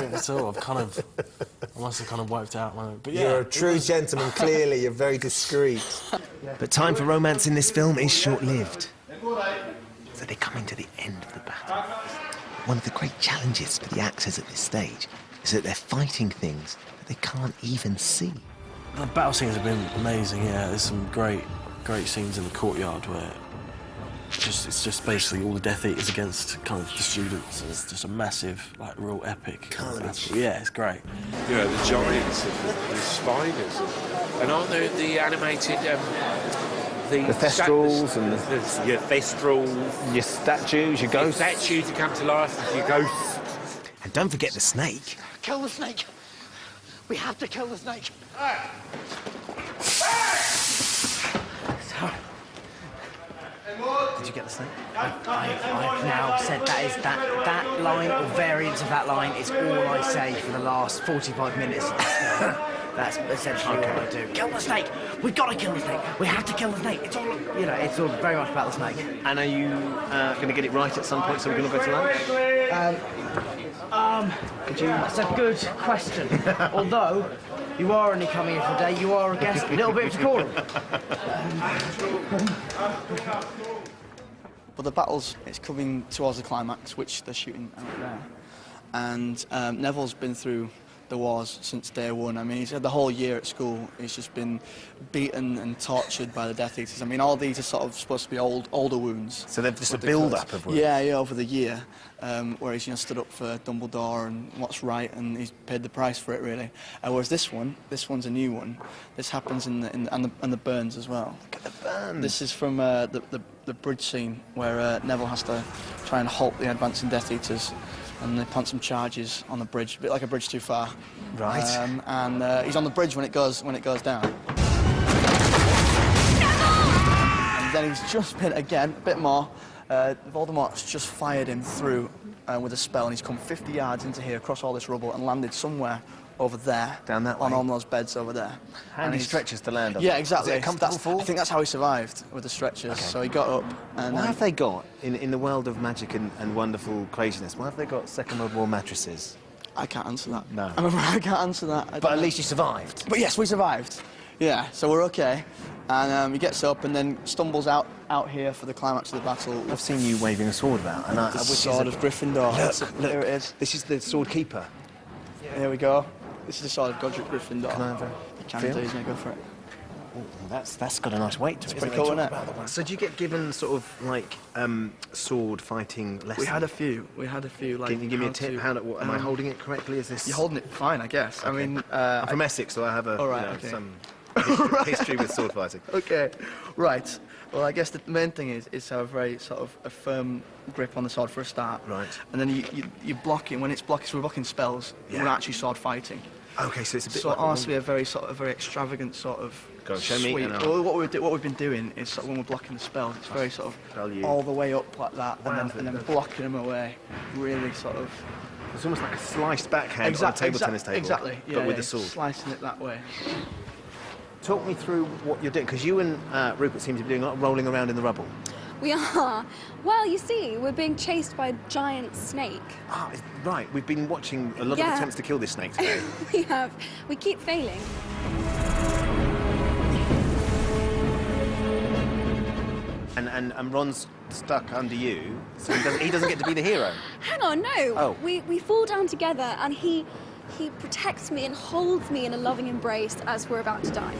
At all. I must have kind of wiped out my... But yeah, you're a true gentleman, clearly. You're very discreet. But time for romance in this film is short-lived. So they're coming to the end of the battle. One of the great challenges for the actors at this stage is that they're fighting things that they can't even see. The battle scenes have been amazing, yeah. There's some great scenes in the courtyard where it's just basically all the Death Eaters against kind of the students. It's just a massive, like, real epic carnage. Yeah, it's great. You know, the giants, the spiders, and aren't there the animated, the thestrals and your thestrals, your statues, your ghosts. Your statues that come to life with your ghosts. And don't forget the snake. Kill the snake. We have to kill the snake. Did you get the snake? I've now said that line or variants of that line is all I say for the last 45 minutes. That's essentially what I do. Kill the snake! We've got to kill the snake! We have to kill the snake! It's all, you know, it's all very much about the snake. And are you going to get it right at some point so we're going to go to lunch? That's a good question. Although, you are only coming here for a day, you are a guest, a little bit of decorum. But the battles, it's coming towards the climax, which they're shooting out there. And Neville's been through the wars since day one. I mean, he's had the whole year at school. He's just been beaten and tortured by the Death Eaters. I mean, all these are sort of supposed to be older wounds. So they're just a build-up of wounds? Yeah, over the year, where he's, you know, stood up for Dumbledore and what's right, and he's paid the price for it, really. Whereas this one's a new one. This happens in the burns as well. Look at the burns. This is from the bridge scene where Neville has to try and halt the advancing Death Eaters. And they plant some charges on the bridge, a bit like a bridge too far. Right. And he's on the bridge when it goes down. And then he's just been, again, a bit more. Voldemort's just fired him through with a spell, and he's come 50 yards into here, across all this rubble, and landed somewhere over there. Down that way? On all those beds over there. Handy stretchers to land on. Yeah, exactly. Is it a comfortable fall? I think that's how he survived, with the stretchers. Okay. So he got up and... What have they got, in the world of magic and wonderful craziness, why have they got Second World War mattresses? I can't answer that. No. I can't answer that. But at least you survived. But yes, we survived. Yeah, so we're okay. And he gets up and then stumbles out here for the climax of the battle. I've seen you waving a sword about, and the sword of Gryffindor. Look, here it is. This is the sword keeper. Here we go. This is the sword of Godric Gryffindor. Can I have a feel? He's going to go for it. Oh, that's got a nice weight to it. It's pretty cool, isn't it? So do you get given sort of like sword fighting lessons? We had a few. Like, can you give me a tip? Am I holding it correctly? Is this? You're holding it fine, I guess. Okay. I mean, I'm from Essex, so I have some history with sword fighting. Okay, right. Well, I guess the main thing is to have a very sort of a firm grip on the sword for a start. Right. And then you block it. When it's blocked, we're blocking spells. Yeah. We're actually sword fighting. Okay, so it's a bit. So like it has to be a very extravagant sort of. Go on, show me. Well, what we've been doing is sort of when we're blocking the spells, it's very sort of all the way up like that, and then blocking them away. Really sort of. It's almost like a sliced backhand on a table tennis table. Exactly. Yeah, but with the sword. Slicing it that way. Talk me through what you're doing, because you and Rupert seem to be doing a lot of rolling around in the rubble. We are. Well, you see, we're being chased by a giant snake. Ah, right. We've been watching a lot of attempts to kill this snake today. We have. We keep failing. And Ron's stuck under you, so he doesn't get to be the hero. Hang on, no. Oh. We fall down together, and he protects me and holds me in a loving embrace as we're about to die.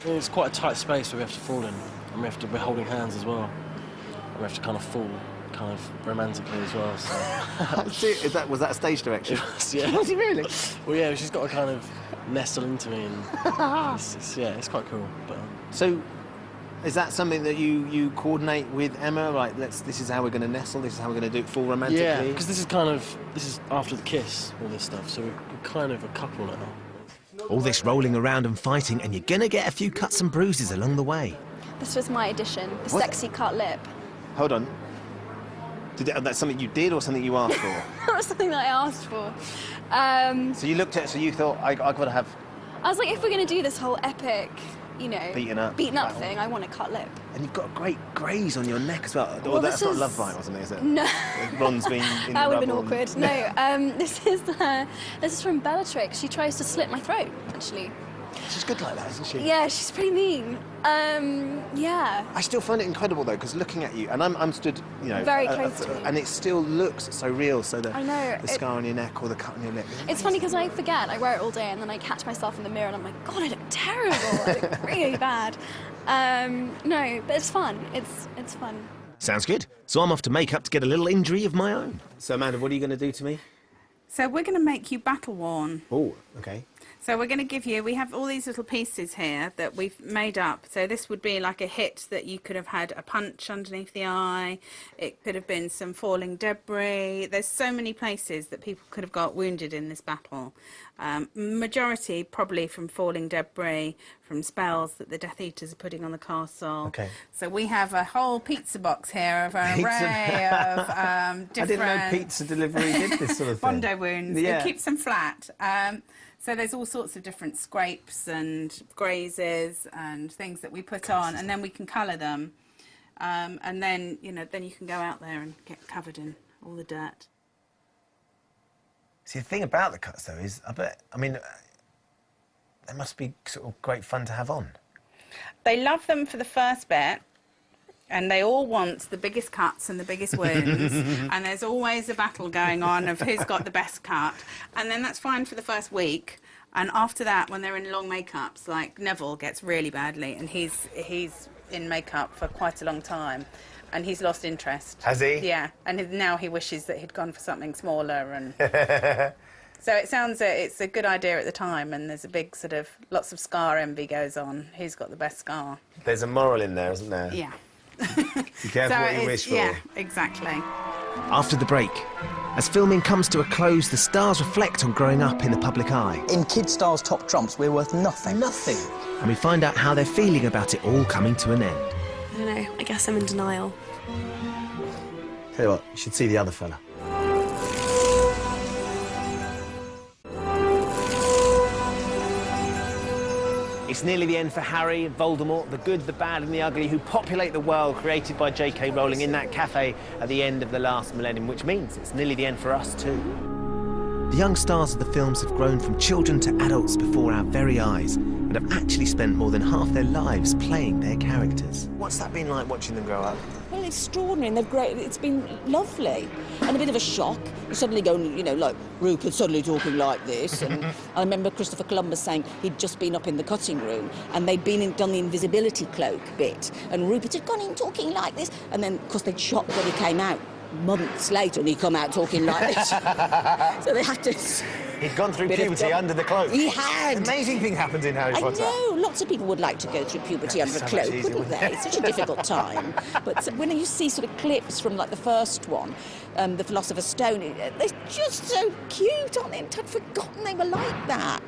It's quite a tight space where we have to fall in, and we're holding hands as well. And we have to kind of fall, kind of romantically as well. So. Was that stage direction? Yeah. Was he really? Well, yeah, she's got to kind of nestle into me, and it's quite cool. But so, is that something that you coordinate with Emma? Like, this is how we're going to nestle. This is how we're going to do it full romantically. Yeah, because this is after the kiss, all this stuff. So we're kind of a couple now. All this rolling around and fighting, and you're gonna get a few cuts and bruises along the way. This was my addition, the sexy cut lip. Hold on. That's something you did or something you asked for? That was something that I asked for. So you looked at it, so you thought, I've got to have... I was like, if we're going to do this whole epic you know, Beaten up thing. I want a cut lip. And you've got a great graze on your neck as well. Well, that's not love bite, wasn't it? Is it? No. Ron's been in That the would have been rubble awkward. No, this is from Bellatrix. She tries to slit my throat, actually. She's good like that, isn't she? Yeah, she's pretty mean. Yeah. I still find it incredible though, because looking at you, and I'm stood, you know, very close to you, and it still looks so real. So I know, the scar on your neck or the cut on your lip. It's funny because I forget. I wear it all day, and then I catch myself in the mirror, and I'm like, God, I look terrible. I look really bad. No, but it's fun. It's fun. Sounds good. So I'm off to makeup to get a little injury of my own. So Amanda, what are you going to do to me? So we're going to make you battle worn. Oh, okay. So we're going to give you, we have all these little pieces here that we've made up. So this would be like a hit that you could have had a punch underneath the eye. It could have been some falling debris. There's so many places that people could have got wounded in this battle. Majority probably from falling debris, from spells that the Death Eaters are putting on the castle. Okay. So we have a whole pizza box here of an array of different... I didn't know pizza delivery did this sort of thing. Bondo wounds. Yeah. It keeps them flat. So there's all sorts of different scrapes and grazes and things that we put on, and then we can colour them. And then, you know, then you can go out there and get covered in all the dirt. See, the thing about the cuts, though, is I mean, they must be sort of great fun to have on. They love them for the first bit, and they all want the biggest cuts and the biggest wounds, and there's always a battle going on of who's got the best cut. And then that's fine for the first week, and after that, when they're in long makeups, like Neville gets really badly, and he's in makeup for quite a long time, and he's lost interest. Has he? Yeah, and now he wishes that he'd gone for something smaller. And so it sounds it's a good idea at the time, and there's a big sort of lots of scar envy goes on. Who's got the best scar? There's a moral in there, isn't there? Yeah. Be careful what you wish for. Yeah, exactly. After the break, as filming comes to a close, the stars reflect on growing up in the public eye. In Kid Stars Top Trumps, we're worth nothing. Nothing. And we find out how they're feeling about it all coming to an end. I don't know. I guess I'm in denial. Tell you what, you should see the other fella. It's nearly the end for Harry, Voldemort, the good, the bad and the ugly who populate the world created by J.K. Rowling in that cafe at the end of the last millennium, which means it's nearly the end for us too. The young stars of the films have grown from children to adults before our very eyes and have actually spent more than half their lives playing their characters. What's that been like watching them grow up? Well, extraordinary, and they've great. It's been lovely, and a bit of a shock. You suddenly go, you know, like Rupert suddenly talking like this, and I remember Christopher Columbus saying he'd just been up in the cutting room, and they'd done the invisibility cloak bit, and Rupert had gone in talking like this, and then, of course, they'd shot when he came out months later, and he'd come out talking like this. So they had to. He'd gone through puberty under the cloak. He had. Amazing thing happened in Harry Potter. I know. Lots of people would like to go through puberty under a cloak, wouldn't they? It's such a difficult time. But when you see sort of clips from, like, the first one, The Philosopher's Stone, they're just so cute, aren't they? I'd forgotten they were like that.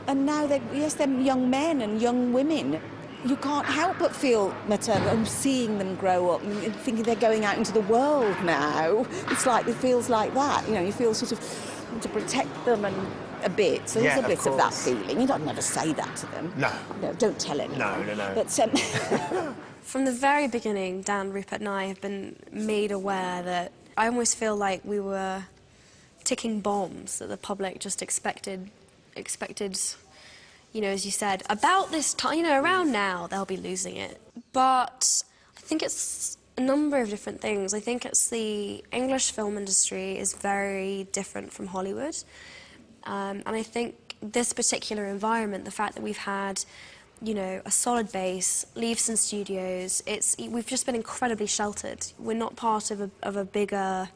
And now they're young men and young women. You can't help but feel maternal and seeing them grow up and thinking they're going out into the world now. It's like, it feels like that. You know, you feel sort of to protect them and a bit. So there's a bit of that feeling. You don't never say that to them. No. No, don't tell anyone. No. But From the very beginning, Dan, Rupert and I have been made aware that I almost feel like we were ticking bombs that the public just expected, you know, as you said, about this time, you know, around now, they'll be losing it. But I think it's a number of different things. I think it's the English film industry is very different from Hollywood. And I think this particular environment, the fact that we've had, you know, a solid base, Leavesden Studios, we've just been incredibly sheltered. We're not part of a bigger